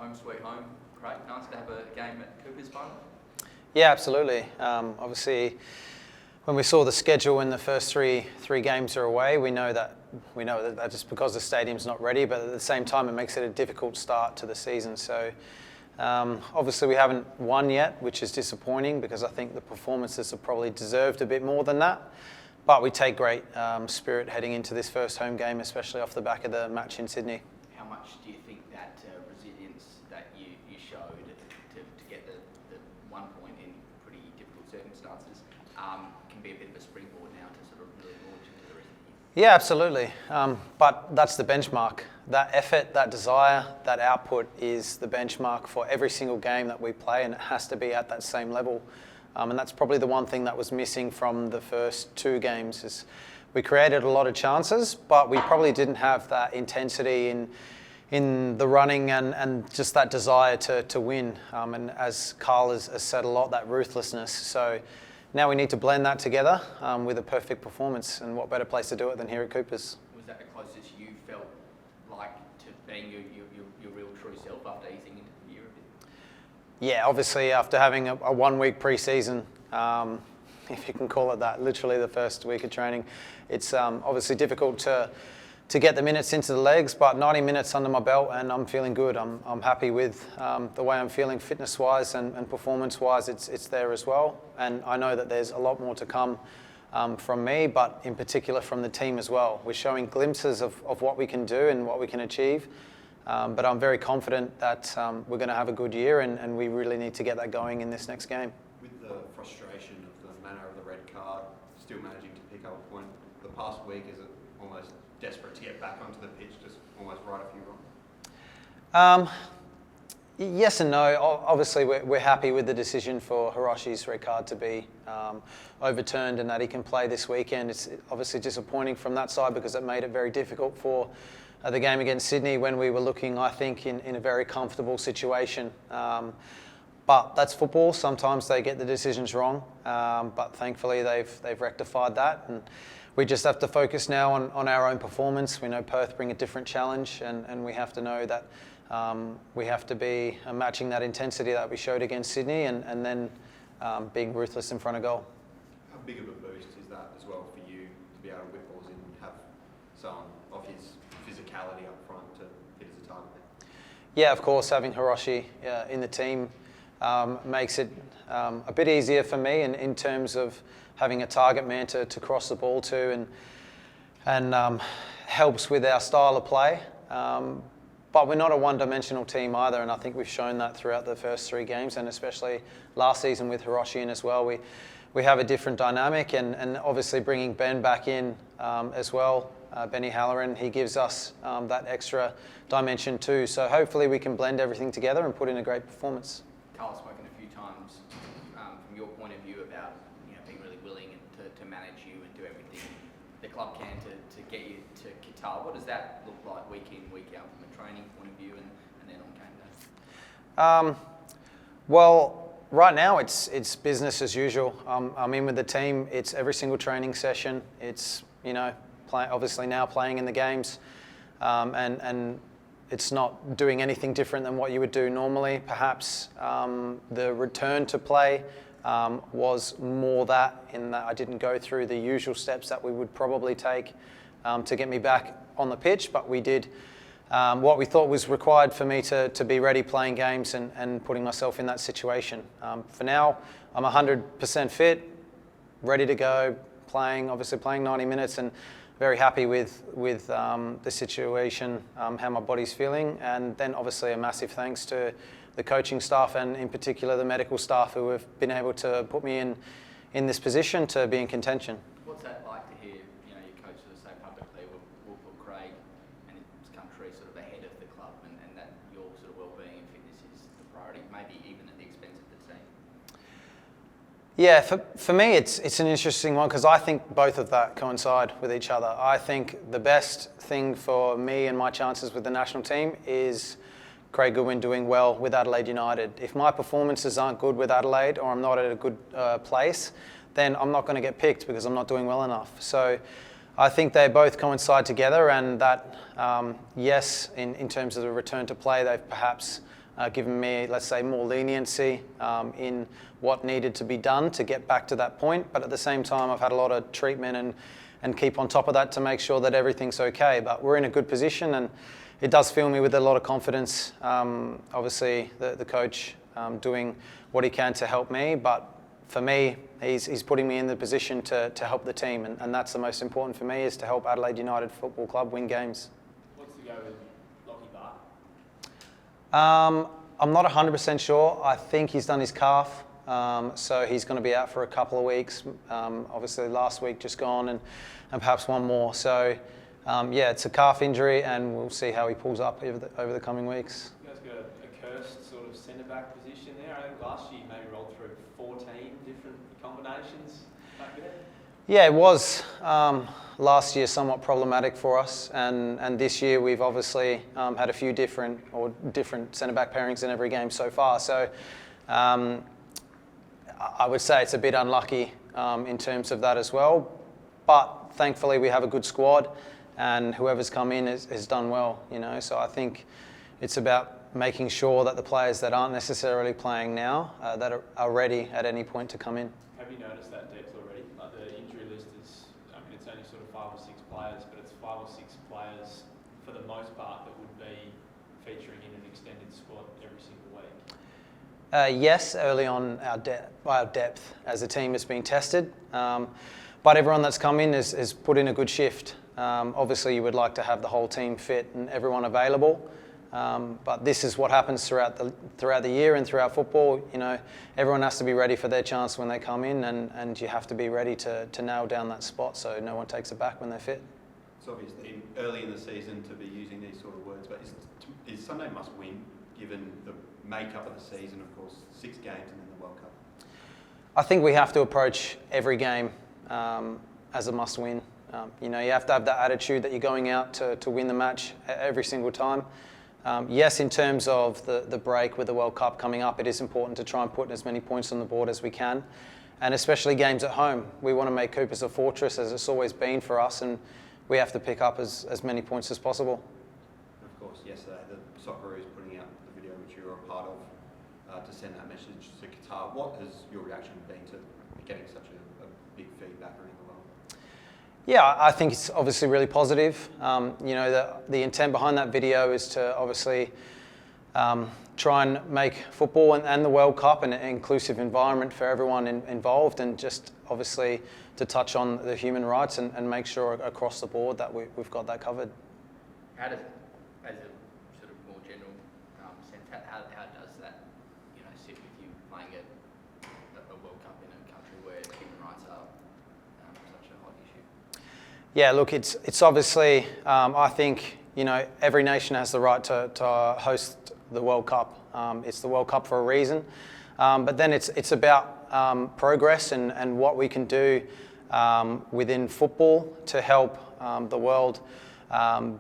home sweet home. Great, nice to have a game at Cooper's finally. Yeah, absolutely. Obviously, when we saw the schedule and the first three games are away, we know that just because the stadium's not ready, but at the same time it makes it a difficult start to the season. So obviously we haven't won yet, which is disappointing because I think the performances have probably deserved a bit more than that. But we take great spirit heading into this first home game, especially off the back of the match in Sydney. How much do you think that resilience that you showed to get the 1 point in pretty difficult circumstances can be a bit of a springboard now to sort of really launch into the rest of the year? Yeah, absolutely. But that's the benchmark. That effort, that desire, that output is the benchmark for every single game that we play, and it has to be at that same level. And that's probably the one thing that was missing from the first 2 games is we created a lot of chances, but we probably didn't have that intensity in the running and just that desire to win. And as Carl has said a lot, that ruthlessness. So now we need to blend that together with a perfect performance, and what better place to do it than here at Cooper's. Was that the closest you felt like to being your real true self after easing into the year a bit? Yeah, obviously after having a 1 week pre-season, if you can call it that, literally the first week of training, it's obviously difficult to get the minutes into the legs, but 90 minutes under my belt and I'm feeling good. I'm happy with the way I'm feeling fitness-wise and performance-wise. It's there as well, and I know that there's a lot more to come from me, but in particular from the team as well. We're showing glimpses of what we can do and what we can achieve, but I'm very confident that we're going to have a good year, and we really need to get that going in this next game. With the frustration of the manner of the red card, still managing to pick up a point, the past week, is it almost desperate to get back onto the pitch, just almost right a few wrong? Yes and no. Obviously, we're happy with the decision for Hiroshi's red card to be overturned and that he can play this weekend. It's obviously disappointing from that side because it made it very difficult for the game against Sydney when we were looking, I think, in a very comfortable situation. But that's football. Sometimes they get the decisions wrong, but thankfully they've rectified that, and we just have to focus now on our own performance. We know Perth bring a different challenge, and we have to know that we have to be matching that intensity that we showed against Sydney, and then being ruthless in front of goal. How big of a boost is that as well for you to be able to whip balls in and have someone of his physicality up front to hit as a target? Yeah, of course, having Hiroshi in the team makes it a bit easier for me in terms of having a target man to cross the ball to, and helps with our style of play. But we're not a one-dimensional team either, and I think we've shown that throughout the first 3 games, and especially last season with Hiroshi in as well. We have a different dynamic, and obviously bringing Ben back in as well, Benny Halloran, he gives us that extra dimension too. So hopefully we can blend everything together and put in a great performance. Carl's spoken a few times from your point of view about being really willing to manage you and do everything the club can to get you to Qatar. What does that look like week in, week out from a training point of view and then on game day? Well, right now it's business as usual. I'm in with the team. It's every single training session. It's obviously now playing in the games, and it's not doing anything different than what you would do normally. Perhaps the return to play was more that, in that I didn't go through the usual steps that we would probably take to get me back on the pitch, but we did what we thought was required for me to be ready playing games and putting myself in that situation. For now, I'm 100% fit, ready to go, obviously playing 90 minutes, and very happy with the situation, how my body's feeling, and then obviously a massive thanks to the coaching staff and in particular the medical staff who have been able to put me in this position to be in contention. What's that like to hear your coach sort of say publicly, we'll put Craig and his country sort of ahead of the club, and that your sort of well-being and fitness is the priority, maybe even at the expense of the team? Yeah, for me it's an interesting one because I think both of that coincide with each other. I think the best thing for me and my chances with the national team is Craig Goodwin doing well with Adelaide United. If my performances aren't good with Adelaide, or I'm not at a good place, then I'm not going to get picked because I'm not doing well enough. So I think they both coincide together, and that, yes, in terms of the return to play, they've perhaps given me, let's say, more leniency in what needed to be done to get back to that point. But at the same time, I've had a lot of treatment and keep on top of that to make sure that everything's okay. But we're in a good position, and it does fill me with a lot of confidence. Obviously, the coach doing what he can to help me, but for me, he's putting me in the position to help the team, and that's the most important for me, is to help Adelaide United Football Club win games. What's the go with Lockie Barr? I'm not 100% sure. I think he's done his calf, so he's going to be out for a couple of weeks. Obviously, last week just gone, and perhaps one more. So, yeah, it's a calf injury, and we'll see how he pulls up over the coming weeks. You guys got a cursed sort of centre-back position there. I think last year you maybe rolled through 14 different combinations back there. Yeah, it was last year somewhat problematic for us, and this year we've obviously had a few different centre-back pairings in every game so far. So I would say it's a bit unlucky in terms of that as well. But thankfully we have a good squad, and whoever's come in has done well. So I think it's about making sure that the players that aren't necessarily playing now that are ready at any point to come in. Have you noticed that depth already? Like the injury list is, it's only sort of 5 or 6 players, but it's 5 or 6 players for the most part that would be featuring in an extended squad every single week. Yes, early on our depth as a team has been tested, but everyone that's come in has put in a good shift. Obviously, you would like to have the whole team fit and everyone available. But this is what happens throughout the year and throughout football. Everyone has to be ready for their chance when they come in, and you have to be ready to nail down that spot so no one takes it back when they're fit. It's obviously early in the season to be using these sort of words, but is Sunday must win given the makeup of the season? Of course, 6 games and then the World Cup. I think we have to approach every game as a must win. You have to have that attitude that you're going out to win the match every single time. Yes, in terms of the break with the World Cup coming up, it is important to try and put as many points on the board as we can, and especially games at home. We want to make Coopers a fortress, as it's always been for us, and we have to pick up as many points as possible. Of course, yesterday the Socceroos putting out the video which you were a part of to send that message to Qatar. What has your reaction been to getting such a big feedback around the world? Yeah, I think it's obviously really positive. The intent behind that video is to obviously try and make football and the World Cup an inclusive environment for everyone involved, and just obviously to touch on the human rights and make sure across the board that we've got that covered. How does, as a sort of more general sense, how does that sit with you playing a World Cup in a country where human rights are such a hot issue? Yeah, look, it's obviously, I think, every nation has the right to host the World Cup. It's the World Cup for a reason. But then it's about progress and what we can do within football to help the world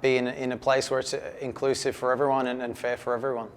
be in a place where it's inclusive for everyone and fair for everyone.